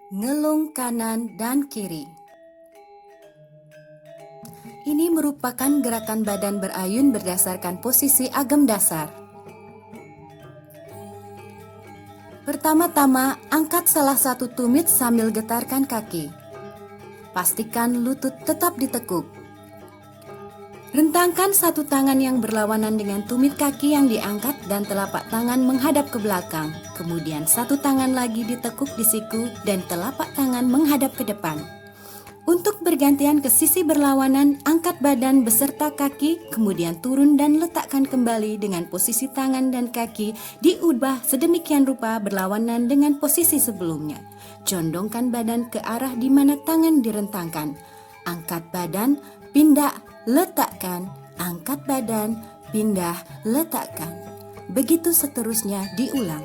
Ngelung kanan dan kiri. Ini merupakan gerakan badan berayun berdasarkan posisi agam dasar. Pertama-tama, angkat salah satu tumit sambil getarkan kaki. Pastikan lutut tetap ditekuk. Rentangkan satu tangan yang berlawanan dengan tumit kaki yang diangkat dan telapak tangan menghadap ke belakang. Kemudian satu tangan lagi ditekuk di siku dan telapak tangan menghadap ke depan. Untuk bergantian ke sisi berlawanan, angkat badan beserta kaki, kemudian turun dan letakkan kembali dengan posisi tangan dan kaki diubah sedemikian rupa berlawanan dengan posisi sebelumnya. Condongkan badan ke arah di mana tangan direntangkan. Angkat badan, pindah, letakkan, angkat badan, pindah, letakkan. Begitu seterusnya diulang.